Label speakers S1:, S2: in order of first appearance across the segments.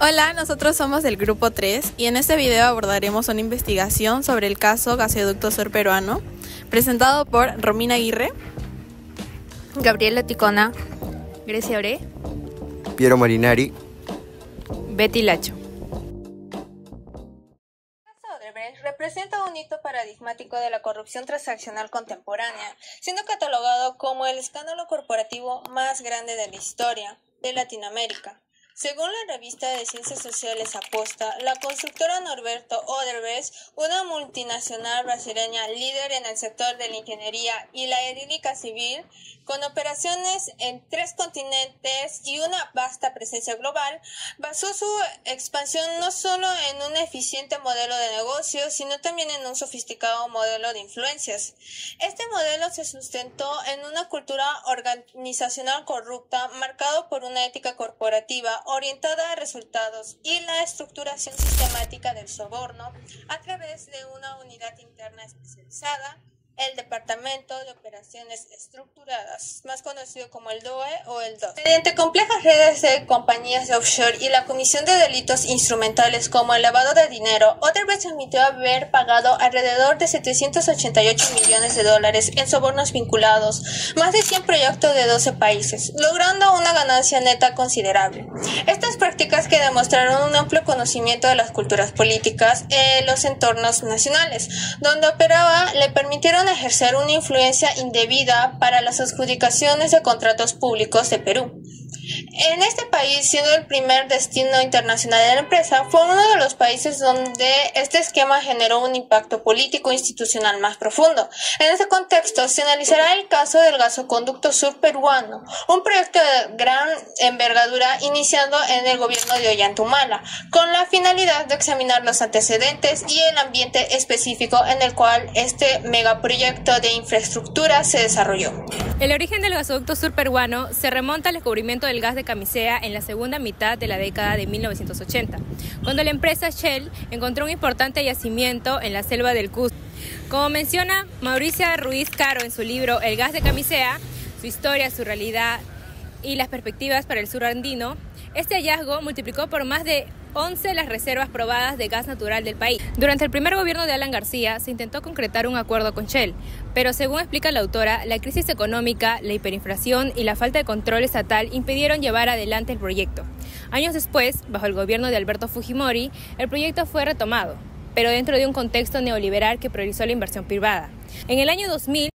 S1: Hola, nosotros somos del Grupo 3 y en este video abordaremos una investigación sobre el caso Gasoducto Sur Peruano, presentado por Romina Aguirre,
S2: Gabriela Ticona, Grecia Oré,
S3: Piero Marinari,
S2: Betty Lacho.
S4: El caso Odebrecht representa un hito paradigmático de la corrupción transaccional contemporánea, siendo catalogado como el escándalo corporativo más grande de la historia de Latinoamérica. Según la revista de Ciencias Sociales Aposta, la constructora Norberto Odebrecht, una multinacional brasileña líder en el sector de la ingeniería y la edílica civil, con operaciones en 3 continentes y una vasta presencia global, basó su expansión no solo en un eficiente modelo de negocio, sino también en un sofisticado modelo de influencias. Este modelo se sustentó en una cultura organizacional corrupta, marcado por una ética corporativa orientada a resultados y la estructuración sistemática del soborno a través de una unidad interna especializada, el Departamento de Operaciones Estructuradas, más conocido como el DOE o el DOS. Mediante complejas redes de compañías de offshore y la comisión de delitos instrumentales como el lavado de dinero, Odebrecht admitió haber pagado alrededor de $788 millones en sobornos vinculados, más de 100 proyectos de 12 países, logrando una ganancia neta considerable. Estas prácticas que demostraron un amplio conocimiento de las culturas políticas en los entornos nacionales, donde operaba, le permitieron ejercer una influencia indebida para las adjudicaciones de contratos públicos de Perú. En este país, siendo el primer destino internacional de la empresa, fue uno de los países donde este esquema generó un impacto político e institucional más profundo. En ese contexto, se analizará el caso del Gasoducto Sur Peruano, un proyecto de gran envergadura iniciado en el gobierno de Ollanta Humala, con la finalidad de examinar los antecedentes y el ambiente específico en el cual este megaproyecto de infraestructura se desarrolló.
S2: El origen del Gasoducto Sur Peruano se remonta al descubrimiento del gas de Camisea en la segunda mitad de la década de 1980, cuando la empresa Shell encontró un importante yacimiento en la selva del Cusco. Como menciona Mauricia Ruiz Caro en su libro El gas de Camisea, su historia, su realidad y las perspectivas para el sur andino, este hallazgo multiplicó por más de 11 las reservas probadas de gas natural del país. Durante el primer gobierno de Alan García se intentó concretar un acuerdo con Shell, pero según explica la autora, la crisis económica, la hiperinflación y la falta de control estatal impidieron llevar adelante el proyecto. Años después, bajo el gobierno de Alberto Fujimori, el proyecto fue retomado, pero dentro de un contexto neoliberal que priorizó la inversión privada. En el año 2000,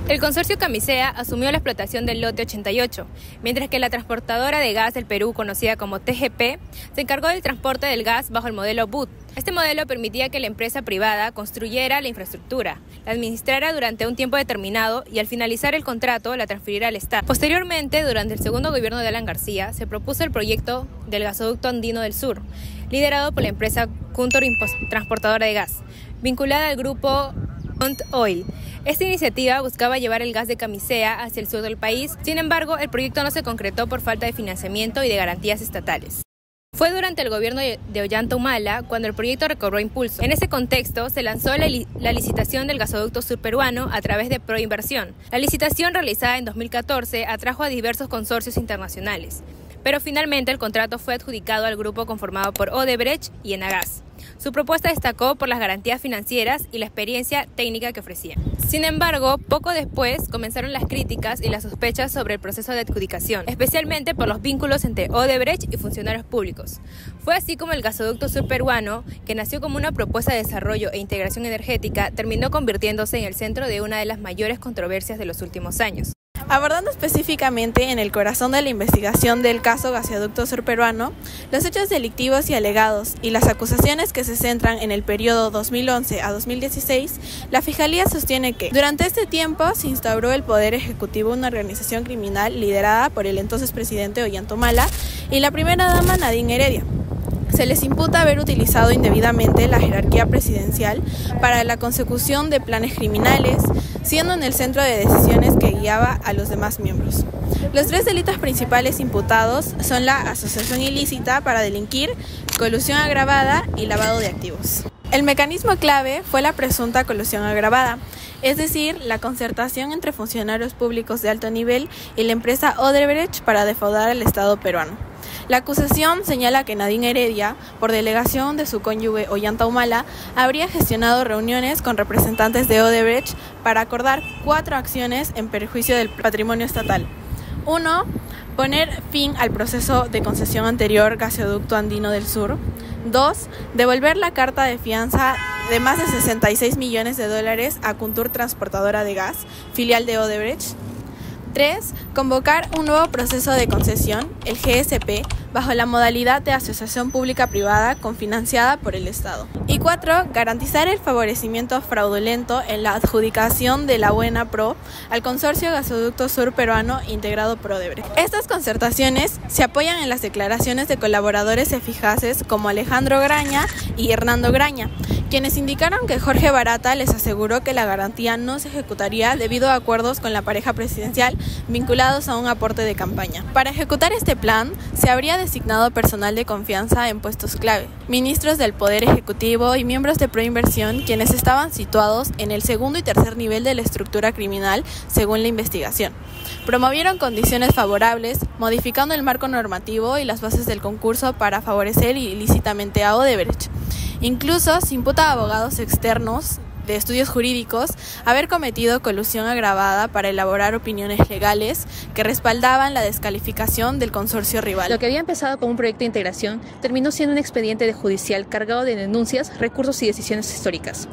S2: el consorcio Camisea asumió la explotación del lote 88, mientras que la transportadora de gas del Perú, conocida como TGP, se encargó del transporte del gas bajo el modelo BUT. Este modelo permitía que la empresa privada construyera la infraestructura, la administrara durante un tiempo determinado y al finalizar el contrato la transfiriera al Estado. Posteriormente, durante el segundo gobierno de Alan García, se propuso el proyecto del Gasoducto Andino del Sur, liderado por la empresa Cuntor Transportadora de Gas, vinculada al grupo Mont Oil. Esta iniciativa buscaba llevar el gas de Camisea hacia el sur del país, sin embargo, el proyecto no se concretó por falta de financiamiento y de garantías estatales. Fue durante el gobierno de Ollanta Humala cuando el proyecto recobró impulso. En ese contexto, se lanzó la licitación del Gasoducto Sur Peruano a través de Proinversión. La licitación, realizada en 2014, atrajo a diversos consorcios internacionales, pero finalmente el contrato fue adjudicado al grupo conformado por Odebrecht y Enagas. Su propuesta destacó por las garantías financieras y la experiencia técnica que ofrecía. Sin embargo, poco después comenzaron las críticas y las sospechas sobre el proceso de adjudicación, especialmente por los vínculos entre Odebrecht y funcionarios públicos. Fue así como el Gasoducto Sur Peruano, que nació como una propuesta de desarrollo e integración energética, terminó convirtiéndose en el centro de una de las mayores controversias de los últimos años.
S1: Abordando específicamente en el corazón de la investigación del caso Gasoducto Sur Peruano, los hechos delictivos y alegados y las acusaciones que se centran en el periodo 2011 a 2016, la Fiscalía sostiene que durante este tiempo se instauró el Poder Ejecutivo, una organización criminal liderada por el entonces presidente Ollanta Humala y la primera dama Nadine Heredia. Se les imputa haber utilizado indebidamente la jerarquía presidencial para la consecución de planes criminales, siendo en el centro de decisiones que guiaba a los demás miembros. Los 3 delitos principales imputados son la asociación ilícita para delinquir, colusión agravada y lavado de activos. El mecanismo clave fue la presunta colusión agravada, es decir, la concertación entre funcionarios públicos de alto nivel y la empresa Odebrecht para defraudar al Estado peruano. La acusación señala que Nadine Heredia, por delegación de su cónyuge Ollanta Humala, habría gestionado reuniones con representantes de Odebrecht para acordar 4 acciones en perjuicio del patrimonio estatal. 1. Poner fin al proceso de concesión anterior Gasoducto Andino del Sur. 2. Devolver la carta de fianza de más de $66 millones a Kuntur Transportadora de Gas, filial de Odebrecht. 3. Convocar un nuevo proceso de concesión, el GSP, bajo la modalidad de asociación pública-privada confinanciada por el Estado. Y 4. Garantizar el favorecimiento fraudulento en la adjudicación de la Buena Pro al Consorcio Gasoducto Sur Peruano integrado por Odebrecht. Estas concertaciones se apoyan en las declaraciones de colaboradores eficaces como Alejandro Graña y Hernando Graña, quienes indicaron que Jorge Barata les aseguró que la garantía no se ejecutaría debido a acuerdos con la pareja presidencial vinculados a un aporte de campaña. Para ejecutar este plan, se habría designado personal de confianza en puestos clave, ministros del Poder Ejecutivo y miembros de Proinversión, quienes estaban situados en el segundo y tercer nivel de la estructura criminal, según la investigación. Promovieron condiciones favorables, modificando el marco normativo y las bases del concurso para favorecer ilícitamente a Odebrecht. Incluso se imputa a abogados externos de estudios jurídicos haber cometido colusión agravada para elaborar opiniones legales que respaldaban la descalificación del consorcio rival.
S5: Lo que había empezado como un proyecto de integración terminó siendo un expediente judicial cargado de denuncias, recursos y decisiones históricas.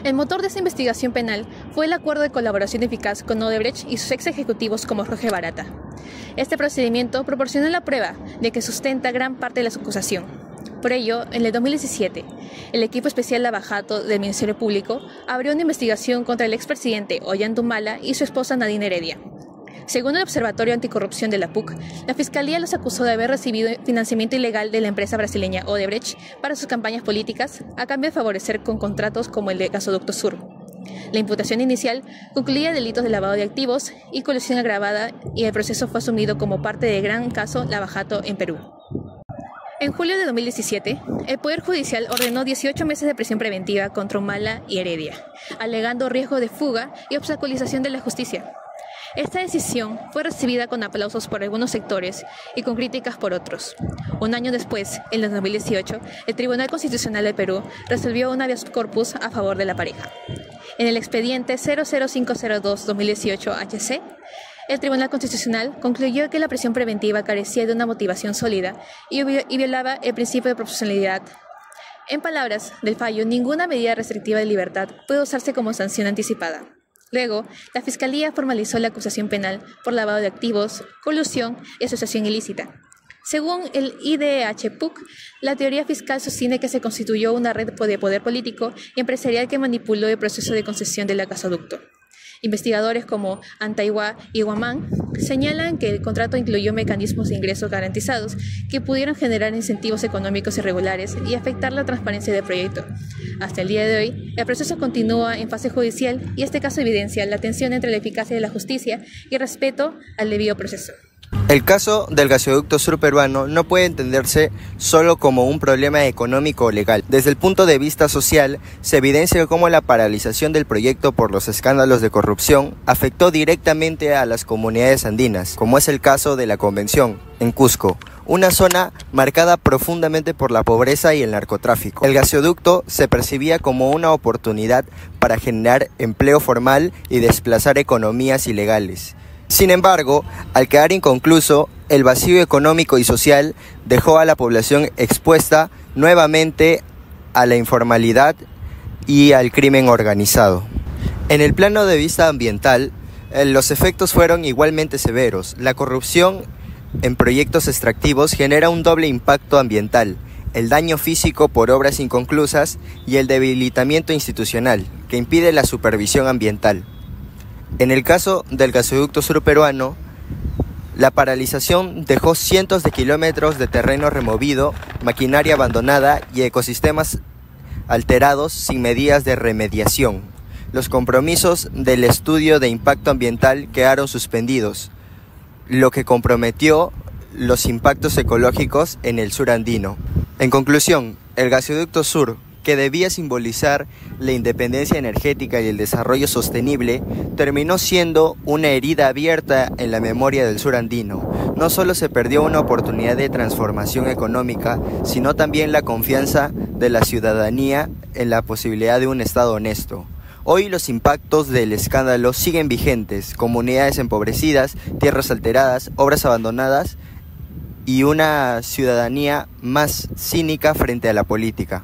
S5: El motor de esta investigación penal fue el acuerdo de colaboración eficaz con Odebrecht y sus ex ejecutivos como Jorge Barata. Este procedimiento proporcionó la prueba de que sustenta gran parte de la acusación. Por ello, en el 2017, el equipo especial Lavajato del Ministerio Público abrió una investigación contra el expresidente Ollanta Humala y su esposa Nadine Heredia. Según el Observatorio Anticorrupción de la PUC, la Fiscalía los acusó de haber recibido financiamiento ilegal de la empresa brasileña Odebrecht para sus campañas políticas, a cambio de favorecer con contratos como el de Gasoducto Sur. La imputación inicial concluía delitos de lavado de activos y colusión agravada, y el proceso fue asumido como parte del gran caso Lavajato en Perú. En julio de 2017, el Poder Judicial ordenó 18 meses de prisión preventiva contra Humala y Heredia, alegando riesgo de fuga y obstaculización de la justicia. Esta decisión fue recibida con aplausos por algunos sectores y con críticas por otros. Un año después, en el 2018, el Tribunal Constitucional del Perú resolvió un habeas corpus a favor de la pareja. En el expediente 00502-2018-HC, el Tribunal Constitucional concluyó que la prisión preventiva carecía de una motivación sólida y violaba el principio de proporcionalidad. En palabras del fallo, ninguna medida restrictiva de libertad puede usarse como sanción anticipada. Luego, la Fiscalía formalizó la acusación penal por lavado de activos, colusión y asociación ilícita. Según el IDH-PUC, la teoría fiscal sostiene que se constituyó una red de poder político y empresarial que manipuló el proceso de concesión del gasoducto. Investigadores como Antaiwa y Guamán señalan que el contrato incluyó mecanismos de ingresos garantizados que pudieron generar incentivos económicos irregulares y afectar la transparencia del proyecto. Hasta el día de hoy, el proceso continúa en fase judicial y este caso evidencia la tensión entre la eficacia de la justicia y el respeto al debido proceso.
S3: El caso del gasoducto sur peruano no puede entenderse solo como un problema económico o legal. Desde el punto de vista social, se evidencia cómo la paralización del proyecto por los escándalos de corrupción afectó directamente a las comunidades andinas, como es el caso de La Convención, en Cusco, una zona marcada profundamente por la pobreza y el narcotráfico. El gasoducto se percibía como una oportunidad para generar empleo formal y desplazar economías ilegales. Sin embargo, al quedar inconcluso, el vacío económico y social dejó a la población expuesta nuevamente a la informalidad y al crimen organizado. En el plano de vista ambiental, los efectos fueron igualmente severos. La corrupción en proyectos extractivos genera un doble impacto ambiental: el daño físico por obras inconclusas y el debilitamiento institucional, que impide la supervisión ambiental. En el caso del gasoducto sur peruano, la paralización dejó cientos de kilómetros de terreno removido, maquinaria abandonada y ecosistemas alterados sin medidas de remediación. Los compromisos del estudio de impacto ambiental quedaron suspendidos, lo que comprometió los impactos ecológicos en el sur andino. En conclusión, el gasoducto sur que debía simbolizar la independencia energética y el desarrollo sostenible, terminó siendo una herida abierta en la memoria del sur andino. No solo se perdió una oportunidad de transformación económica, sino también la confianza de la ciudadanía en la posibilidad de un Estado honesto. Hoy los impactos del escándalo siguen vigentes: comunidades empobrecidas, tierras alteradas, obras abandonadas y una ciudadanía más cínica frente a la política.